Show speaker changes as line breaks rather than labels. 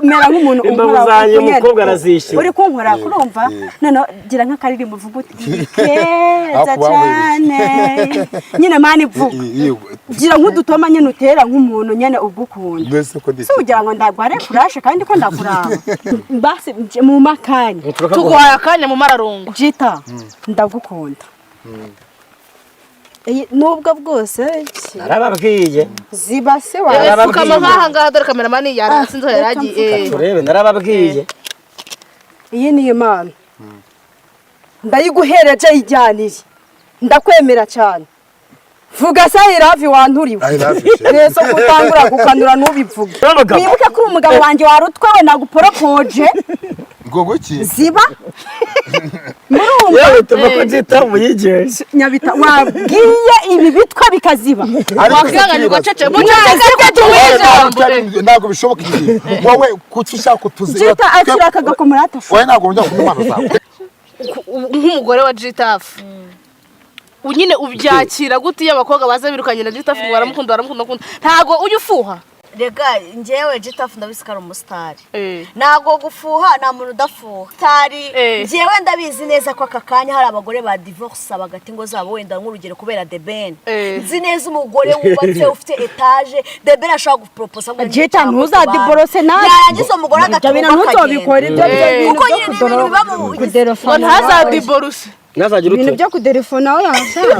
mera nk'umuntu
imbabuzanye umukobwa arazishyura
uri kunkora kurumva none gira nk'akaririmbo uvuga uti keza cyane nyine mani vuga gira nk'udutoma nyine utera nk'umuntu nyine ugukunda si ugira ngo ndagware kurashe kandi ko ndakuraba basi mu makanya
tugwaya akanya mu mararungu
jita ndagukunda nubwo bwose
narababwiye
ziba se
fukama nk'ahangaha dore kameramani yarasinze yaragiye
turebe narababwiye
iyi ni imana ndayiguhereje ijyanire ndakwemera cyane vuga se iravi wanturiwe neza kutangura gukanura nubivuga wibuke ko umugabo wanjye warutwawe naguporopoje
ngogo ki
ziba
yewe tubako jita muyigeshe
nyabita wabwiye ibi bitwa bikaziba
wakanga gocece mucece ko tuwije
ntago bishoboka iki wowe kucisha kutuziba
jita akira kagakomera
wowe ntago njya kumwana zawe
nk'umugore wa Jitaf unyine ubyakira gute iyo abakobwa baza birukanye na Jitaf ngo baramukunda ntago ujye ufuha
rega njyewe Jitaf ndabisikara umusitari ntago gufuha nta muntu udafuha tari njyewe ndabizi neza ko aka kanya hari abagore ba divorce bagati ngo zabo wenda nk'urugero kubera The Ben nzi neza umugore wubatse ufite etage The Ben ashaka gupropose ngo
Jita ntuzadivorce nawe
yarangiza umugore agatuba
ntuzobikora ibyo
kuko nyine ibintu biba mu
kuderefona
ntazadivorce
nazagira
ibintu byo kuderefona aho yashaka